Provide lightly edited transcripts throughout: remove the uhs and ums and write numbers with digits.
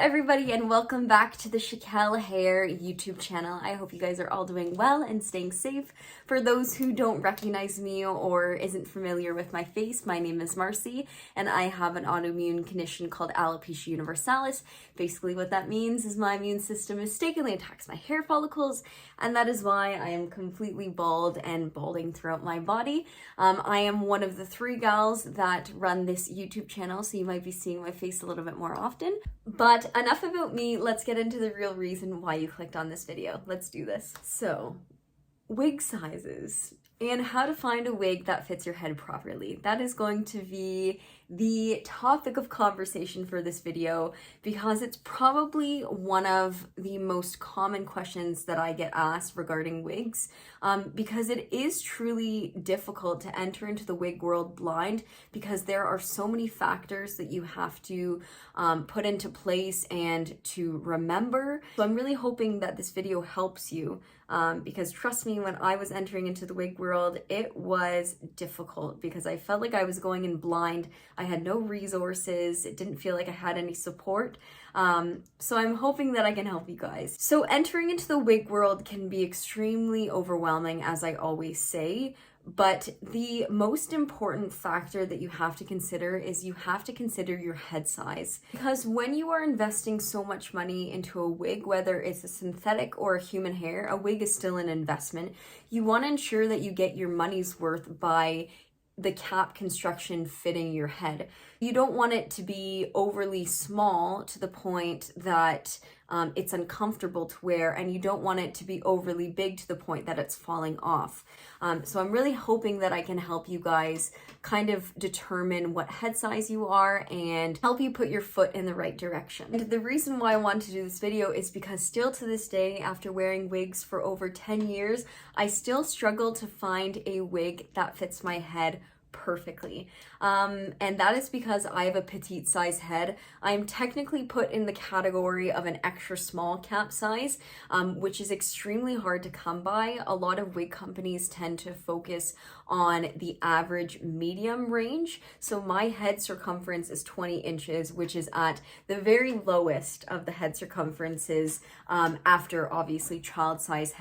everybody, and welcome back to the Chiquel Hair YouTube channel. I hope you guys are all doing well and staying safe. For those who don't recognize me or isn't familiar with my face, my name is Marcy and I have an autoimmune condition called alopecia universalis. Basically what that means is my immune system mistakenly attacks my hair follicles, and that is why I am completely bald and balding throughout my body. I am one of the 3 gals that run this YouTube channel, so you might be seeing my face a little bit more often. But enough about me, let's get into the real reason why you clicked on this video. Let's do this. So, wig sizes and how to find a wig that fits your head properly. That is going to be the topic of conversation for this video because it's probably one of the most common questions that I get asked regarding wigs, because it is truly difficult to enter into the wig world blind because there are so many factors that you have to put into place and to remember. So I'm really hoping that this video helps you, because trust me, when I was entering into the wig world, it was difficult because I felt like I was going in blind. I had no resources. It didn't feel like I had any support. So I'm hoping that I can help you guys. So entering into the wig world can be extremely overwhelming, as I always say. But the most important factor that you have to consider is you have to consider your head size. Because when you are investing so much money into a wig, whether it's a synthetic or a human hair, a wig is still an investment. You want to ensure that you get your money's worth by the cap construction fitting your head. You don't want it to be overly small to the point that it's uncomfortable to wear, and you don't want it to be overly big to the point that it's falling off. So I'm really hoping that I can help you guys kind of determine what head size you are and help you put your foot in the right direction. And the reason why I wanted to do this video is because still to this day, after wearing wigs for over 10 years, I still struggle to find a wig that fits my head perfectly. And that is because I have a petite size head. I'm technically put in the category of an extra small cap size, which is extremely hard to come by. A lot of wig companies tend to focus on the average medium range. So my head circumference is 20 inches, which is at the very lowest of the head circumferences, after obviously child size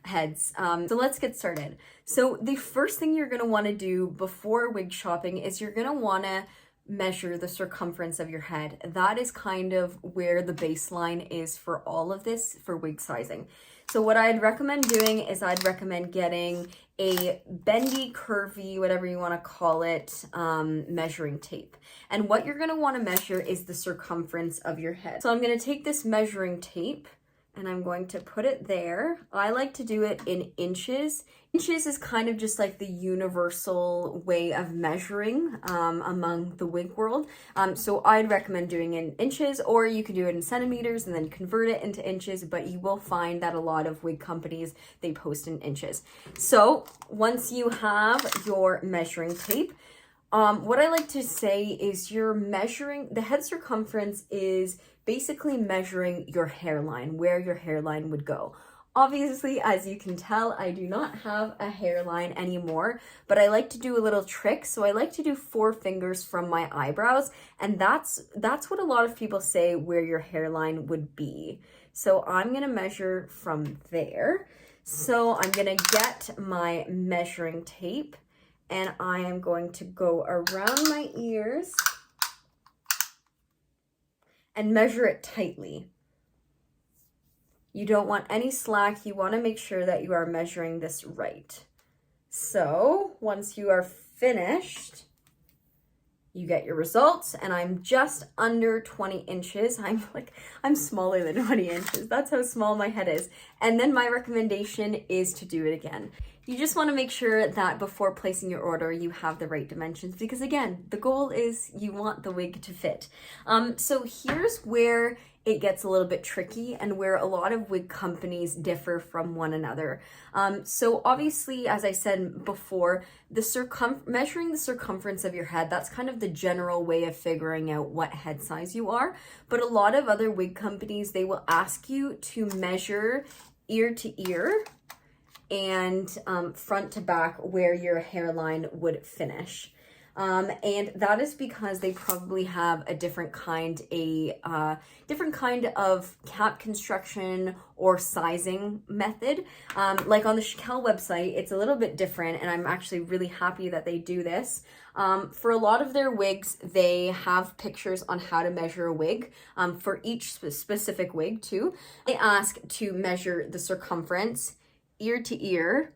heads. So let's get started. So the first thing you're gonna wanna do before wig shopping is you're gonna wanna measure the circumference of your head. That is kind of where the baseline is for all of this for wig sizing. So what I'd recommend doing is I'd recommend getting a bendy, curvy, whatever you want to call it, measuring tape. And what you're going to want to measure is the circumference of your head. So I'm going to take this measuring tape and I'm going to put it there. I like to do it in inches. Inches is kind of just like the universal way of measuring among the wig world. So I'd recommend doing it in inches, or you can do it in centimeters and then convert it into inches, but you will find that a lot of wig companies, they post in inches. So once you have your measuring tape, what I like to say is you're measuring, the head circumference is basically measuring your hairline, where your hairline would go. Obviously, as you can tell, I do not have a hairline anymore, but I like to do a little trick. So I like to do 4 fingers from my eyebrows, and that's what a lot of people say where your hairline would be. So I'm gonna measure from there. So I'm gonna get my measuring tape and I am going to go around my ears and measure it tightly. You don't want any slack. You want to make sure that you are measuring this right. So once you are finished, you get your results, and I'm just under 20 inches. I'm smaller than 20 inches. That's how small my head is. And then my recommendation is to do it again. You just want to make sure that before placing your order, you have the right dimensions, because again, the goal is you want the wig to fit. So here's where it gets a little bit tricky and where a lot of wig companies differ from one another. So obviously, as I said before, measuring the circumference of your head, that's kind of the general way of figuring out what head size you are. But a lot of other wig companies, they will ask you to measure ear to ear and front to back where your hairline would finish. And that is because they probably have a different kind of cap construction or sizing method. Like on the Chiquel website, it's a little bit different, and I'm actually really happy that they do this. For a lot of their wigs, they have pictures on how to measure a wig. For each specific wig too, they ask to measure the circumference, ear to ear,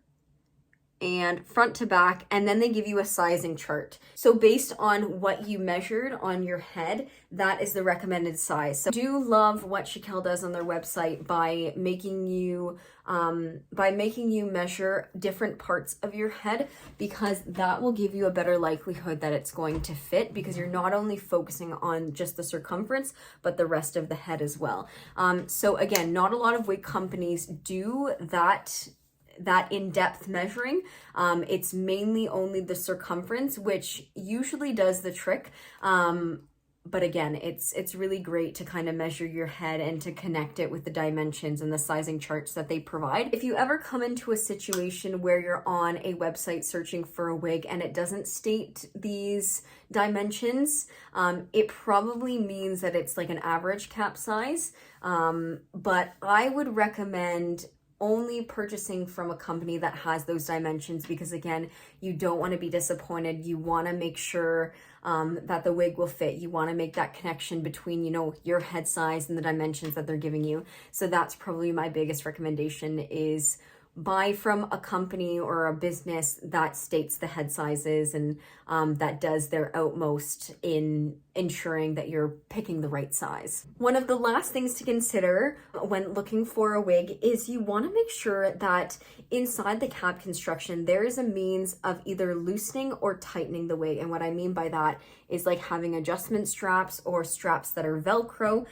and front to back, and then they give you a sizing chart. So based on what you measured on your head, that is the recommended size. So I do love what Chiquel does on their website by making you measure different parts of your head, because that will give you a better likelihood that it's going to fit, because you're not only focusing on just the circumference, but the rest of the head as well. So again, not a lot of wig companies do that in-depth measuring. It's mainly only the circumference, which usually does the trick. But again, it's really great to kind of measure your head and to connect it with the dimensions and the sizing charts that they provide. If you ever come into a situation where you're on a website searching for a wig and it doesn't state these dimensions, it probably means that it's like an average cap size. But I would recommend only purchasing from a company that has those dimensions, because again, you don't want to be disappointed. You want to make sure that the wig will fit. You want to make that connection between, you know, your head size and the dimensions that they're giving you. So that's probably my biggest recommendation, is buy from a company or a business that states the head sizes and that does their utmost in ensuring that you're picking the right size. One of the last things to consider when looking for a wig is you want to make sure that inside the cap construction, there is a means of either loosening or tightening the wig. And what I mean by that is like having adjustment straps or straps that are Velcro.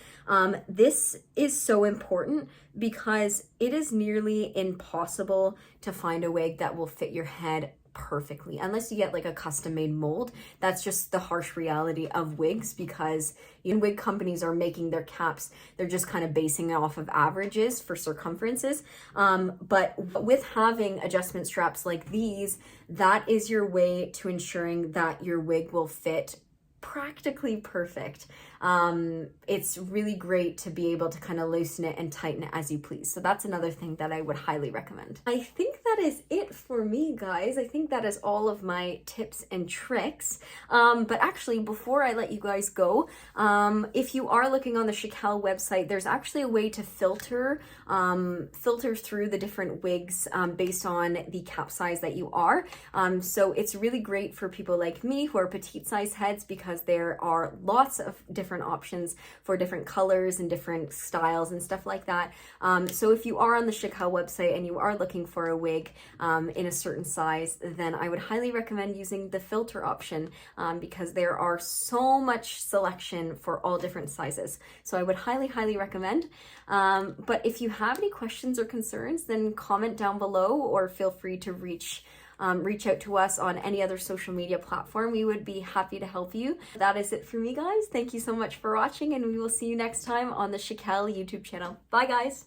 This is so important because it is nearly impossible to find a wig that will fit your head perfectly unless you get like a custom made mold. That's just the harsh reality of wigs, because wig companies are making their caps, they're just kind of basing it off of averages for circumferences. But with having adjustment straps like these, that is your way to ensuring that your wig will fit practically perfect. It's really great to be able to kind of loosen it and tighten it as you please. So that's another thing that I would highly recommend. I think that is it for me, guys. I think that is all of my tips and tricks. But actually, before I let you guys go, if you are looking on the Chiquel website, there's actually a way to filter through the different wigs based on the cap size that you are. So it's really great for people like me who are petite size heads, because there are lots of different options for different colors and different styles and stuff like that. So if you are on the Chiquel website and you are looking for a wig in a certain size, then I would highly recommend using the filter option, because there are so much selection for all different sizes. So I would highly recommend. But if you have any questions or concerns, then comment down below, or feel free to reach out to us on any other social media platform. We would be happy to help you. That is it for me, guys. Thank you so much for watching, and we will see you next time on the Chiquel YouTube channel. Bye, guys.